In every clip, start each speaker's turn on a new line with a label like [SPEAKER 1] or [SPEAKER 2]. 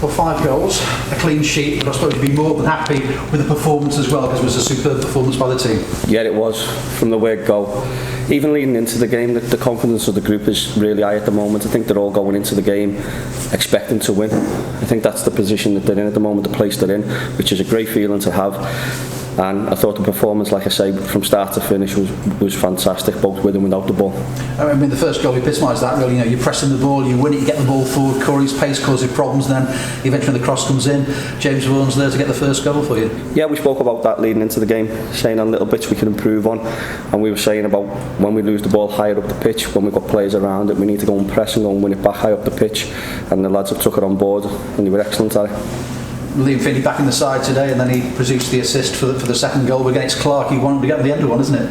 [SPEAKER 1] Well, 5 goals, a clean sheet, but I suppose you'd be more than happy with the performance as well, because it was a superb performance by the team.
[SPEAKER 2] Yeah, it was, from the word go. Even leading into the game, the confidence of the group is really high at the moment. I think they're all going into the game expecting to win. I think that's the position that they're in at the moment, the place they're in, which is a great feeling to have. And I thought the performance, like I say, from start to finish was fantastic, both with and without the ball.
[SPEAKER 1] I mean, the first goal epitomised that, really. You know, you're pressing the ball, you win it, you get the ball forward, Corey's pace causes problems, and then eventually the cross comes in. James Vaughan's there to get the first goal for you.
[SPEAKER 2] Yeah, we spoke about that leading into the game, saying on little bits we can improve on, and we were saying about when we lose the ball higher up the pitch, when we've got players around it, we need to go and press and go and win it back high up the pitch, and the lads have took it on board, and they were excellent at it.
[SPEAKER 1] Liam Finney back in the side today, and then he produced the assist for the second goal against Clark. He wanted to get the end of one, isn't it?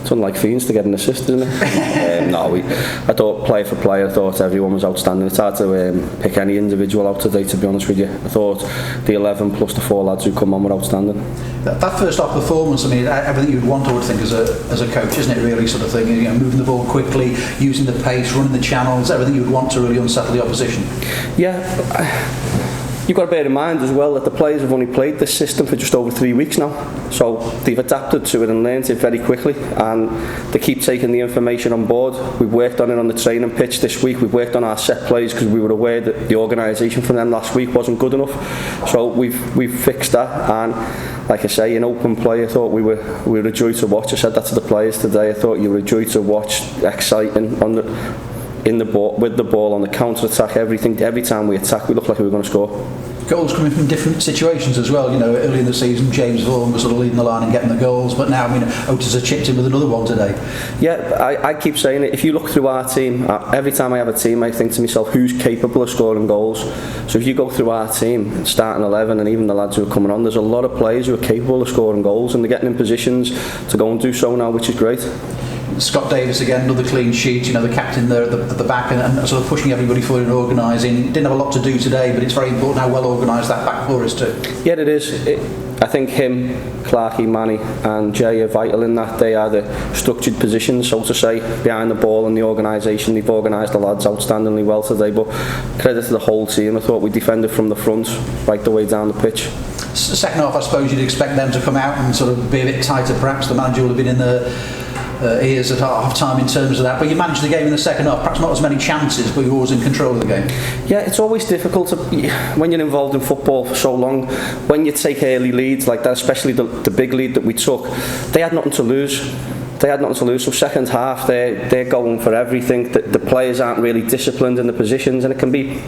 [SPEAKER 2] It's unlike Fiends to get an assist, isn't it? I thought player for player, I thought everyone was outstanding. It's hard to pick any individual out today, to be honest with you. I thought the 11 plus the 4 lads who come on were outstanding.
[SPEAKER 1] That first half performance, I mean, everything you'd want, I would think, as a coach, isn't it, really, sort of thing? You know, moving the ball quickly, using the pace, running the channels, everything you'd want to really unsettle the opposition.
[SPEAKER 2] Yeah. You've got to bear in mind as well that the players have only played this system for just over 3 weeks now, so they've adapted to it and learned it very quickly, and they keep taking the information on board. We've worked on it on the training pitch this week. We've worked on our set plays because we were aware that the organisation from them last week wasn't good enough, so we've fixed that. And like I say, in open play, I thought we were a joy to watch. I said that to the players today. I thought you were a joy to watch, exciting with the ball on the counter attack, everything. Every time we attack, we looked like we were going to score.
[SPEAKER 1] Goals coming from different situations as well. You know, early in the season, James Vaughan was sort of leading the line and getting the goals, but now, I mean, Otis has chipped in with another one today. Yeah,
[SPEAKER 2] I keep saying it. If you look through our team, every time I have a team, I think to myself, who's capable of scoring goals? So if you go through our team, starting 11, and even the lads who are coming on, there's a lot of players who are capable of scoring goals, and they're getting in positions to go and do so now, which is great.
[SPEAKER 1] Scott Davis again, another clean sheet, you know, the captain there at the back, and sort of pushing everybody forward and organising. Didn't have a lot to do today, but it's very important how well organised that back four is too.
[SPEAKER 2] Yeah, it is. I think him, Clarkey, Manny and Jay are vital in that. They are the structured positions, so to say, behind the ball and the organisation. They've organised the lads outstandingly well today, but credit to the whole team. I thought we defended from the front right the way down the pitch.
[SPEAKER 1] Second half, I suppose you'd expect them to come out and sort of be a bit tighter perhaps. The manager will have been in the ears at half time in terms of that, but you managed the game in the second half, perhaps not as many chances, but you were always in control of the game. Yeah, it's always difficult when you're involved in football for so long, when you take early leads like that, especially the big lead that we took. They had nothing to lose. So second half they're going for everything. The players aren't really disciplined in the positions, and it can be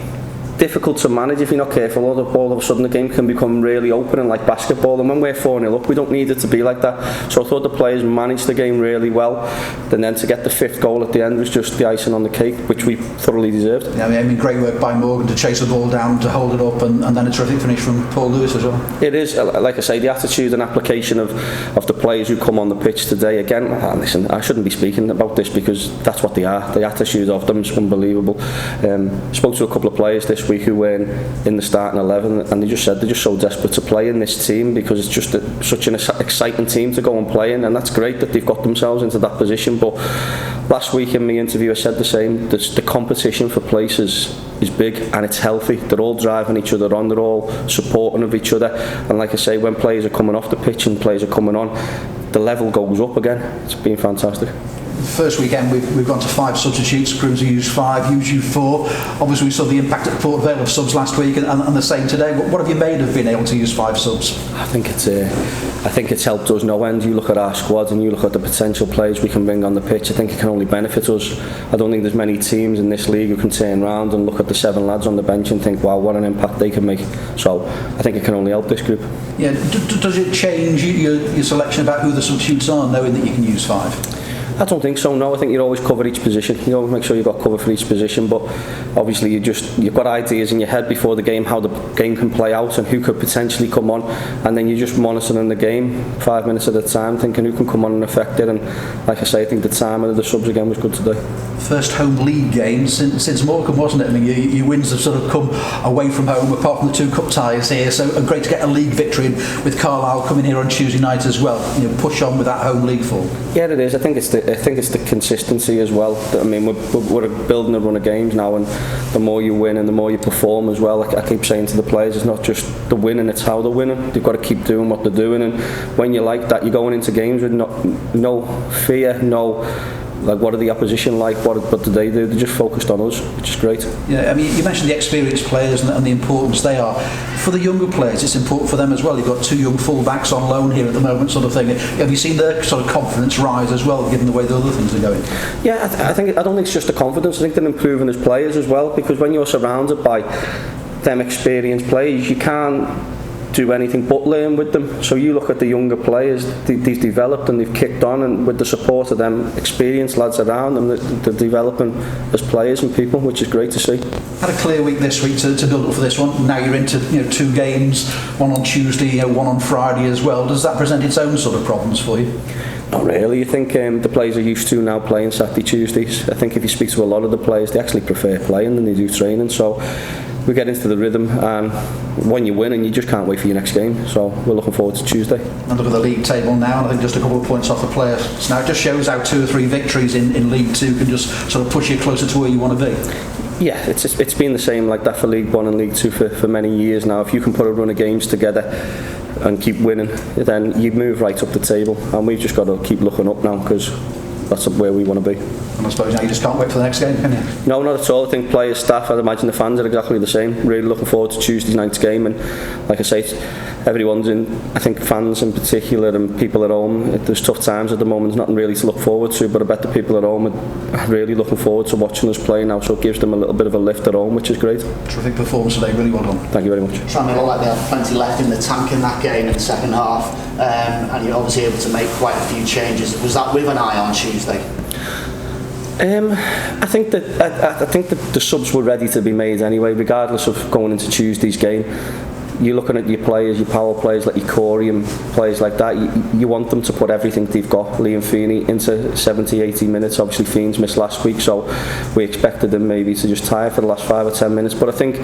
[SPEAKER 1] difficult to manage if you're not careful. All of a sudden the game can become really open and like basketball, and when we're 4-0 up, we don't need it to be like that. So I thought the players managed the game really well, and then to get the 5th goal at the end was just the icing on the cake, which we thoroughly deserved. Yeah, I mean, great work by Morgan to chase the ball down, to hold it up, and then a terrific finish from Paul Lewis as well. It is, like I say, the attitude and application of the players who come on the pitch today. Again, listen, I shouldn't be speaking about this because that's what they are. The attitude of them is unbelievable. Spoke to a couple of players this week who weren't in the starting 11, and they just said they're just so desperate to play in this team because it's just such an exciting team to go and play in, and that's great that they've got themselves into that position. But last week in my interview I said the same. The competition for places is big and it's healthy. They're all driving each other on, they're all supporting of each other, and like I say, when players are coming off the pitch and players are coming on, the level goes up again. It's been fantastic. First weekend we've gone to 5 substitutes. Grimsby used 5, used 4. Obviously we saw the impact at Port Vale of subs last week, and the same today. What have you made of being able to use 5 subs? I think it's helped us no end. You look at our squad and you look at the potential players we can bring on the pitch. I think it can only benefit us. I don't think there's many teams in this league who can turn around and look at the 7 lads on the bench and think, wow, what an impact they can make. So I think it can only help this group. Yeah. Does it change your selection about who the substitutes are, knowing that you can use 5? I don't think so, no. I think you always cover each position. You always make sure you've got cover for each position, but obviously you've got ideas in your head before the game how the game can play out and who could potentially come on, and then you're just monitoring the game 5 minutes at a time, thinking who can come on and affect it. And like I say, I think the timing of the subs again was good today. First home league game since Morecambe, wasn't it? I mean, your wins have sort of come away from home, apart from the 2 cup ties here, so great to get a league victory, and with Carlisle coming here on Tuesday night as well. You know, push on with that home league form. Yeah, it is. I think it's
[SPEAKER 2] think it's the consistency as well. I mean, we're building a run of games now, and the more you win and the more you perform as well. I keep saying to the players, it's not just the winning, it's how they're winning. They've got to keep doing what they're doing, and when you're like that, you're going into games with no fear, like what are the opposition like, what do they do? They're just focused on us, which is great.
[SPEAKER 1] Yeah, I mean, you mentioned the experienced players and the importance they are. For the younger players, it's important for them as well. You've got 2 young full-backs on loan here at the moment, sort of thing. Have you seen their sort of confidence rise as well, given the way the other things are going?
[SPEAKER 2] Yeah, I don't think it's just the confidence. I think they're improving as players as well, because when you're surrounded by them experienced players, you can't do anything but learn with them. So you look at the younger players, they've developed and they've kicked on, and with the support of them experienced lads around them, they're developing as players and people, which is great to see.
[SPEAKER 1] Had a clear week this week to build up for this one. Now you're into 2 games, one on Tuesday, one on Friday as well. Does that present its own sort of problems for you?
[SPEAKER 2] Not really. I think the players are used to now playing Saturday, Tuesdays. I think if you speak to a lot of the players, they actually prefer playing than they do training. So we get into the rhythm, and when you win, and you just can't wait for your next game. So we're looking forward to Tuesday.
[SPEAKER 1] And look at the league table now, and I think just a couple of points off the players. Now it just shows how 2 or 3 victories in League 2 can just sort of push you closer to where you want to be.
[SPEAKER 2] Yeah, it's been the same like that for League 1 and League 2 for many years now. If you can put a run of games together and keep winning, then you move right up the table, and we've just got to keep looking up now, because that's where we want to be.
[SPEAKER 1] And I suppose now you just can't wait for the next game, can you?
[SPEAKER 2] No, not at all. I think players, staff, I'd imagine the fans are exactly the same. Really looking forward to Tuesday night's game, and like I say, everyone's in, I think fans in particular and people at home, there's tough times at the moment, there's nothing really to look forward to, but I bet the people at home are really looking forward to watching us play now, so it gives them a little bit of a lift at home, which is great.
[SPEAKER 1] Terrific performance today, really well done.
[SPEAKER 2] Thank you very much.
[SPEAKER 3] Tranmere looked like they had plenty left in the tank in that game in the second half, and you're obviously able to make quite a few changes. Was that with an eye on Tuesday?
[SPEAKER 2] I think that the subs were ready to be made anyway, regardless of going into Tuesday's game. You're looking at your players, your power players like your Corey and players like that, you want them to put everything they've got, Liam Feeney, into 70, 80 minutes. Obviously Feeney's missed last week, so we expected them maybe to just tire for the last 5 or 10 minutes, but I think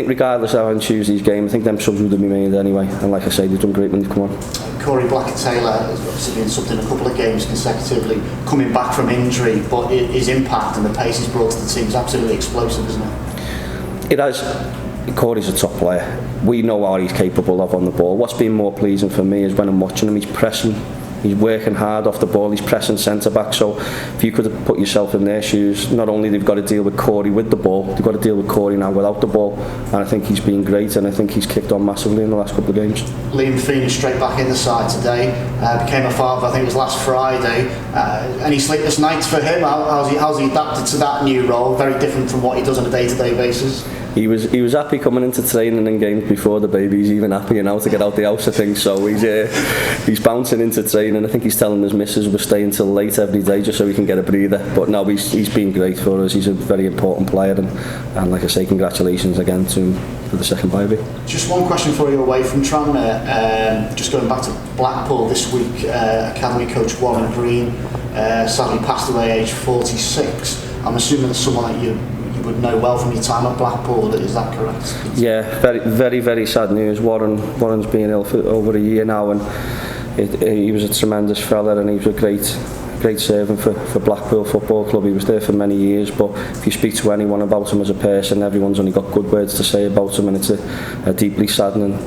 [SPEAKER 2] regardless of on Tuesday's game, I think them subs would have been made anyway, and like I say, they've done great when they've come on.
[SPEAKER 3] Corey Blackett-Taylor has obviously been subbed in a couple of games consecutively, coming back from injury, but his impact and the pace he's brought to the team is absolutely explosive, isn't it?
[SPEAKER 2] It has. Corey's a top player. We know what he's capable of on the ball. What's been more pleasing for me is when I'm watching him, he's pressing, he's working hard off the ball, he's pressing centre back. So if you could have put yourself in their shoes, not only they've got to deal with Corey with the ball, they've got to deal with Corey now without the ball, and I think he's been great, and I think he's kicked on massively in the last couple of games.
[SPEAKER 3] Liam Feeney straight back in the side today, became a father, I think it was last Friday. Any sleepless nights for him? How's he adapted to that new role? Very different from what he does on a day-to-day basis.
[SPEAKER 2] He was happy coming into training and games before the baby. He's even happier now to get out the house, I think. So he's bouncing into training. I think he's telling his missus we're staying till late every day just so he can get a breather. But no, he's been great for us. He's a very important player, and like I say, congratulations again to him for the second baby.
[SPEAKER 3] Just one question for you away from Tranmere. Just going back to Blackpool this week, academy coach Warren Green sadly passed away aged 46. I'm assuming that's someone that you would know well from your time at Blackpool, is that correct?
[SPEAKER 2] Yeah, very, very, very sad news. Warren's been ill for over a year now, and he was a tremendous fella, and he was a great servant for Blackpool Football Club. He was there for many years, but if you speak to anyone about him as a person, everyone's only got good words to say about him, and it's a deeply saddening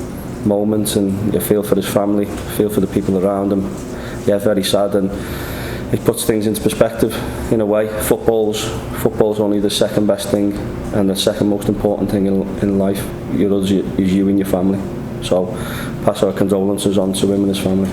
[SPEAKER 2] moment, and you feel for his family, feel for the people around him. Yeah, very sad, and it puts things into perspective in a way. Football's only the second best thing and the second most important thing in life. Is you and your family. So pass our condolences on to him and his family.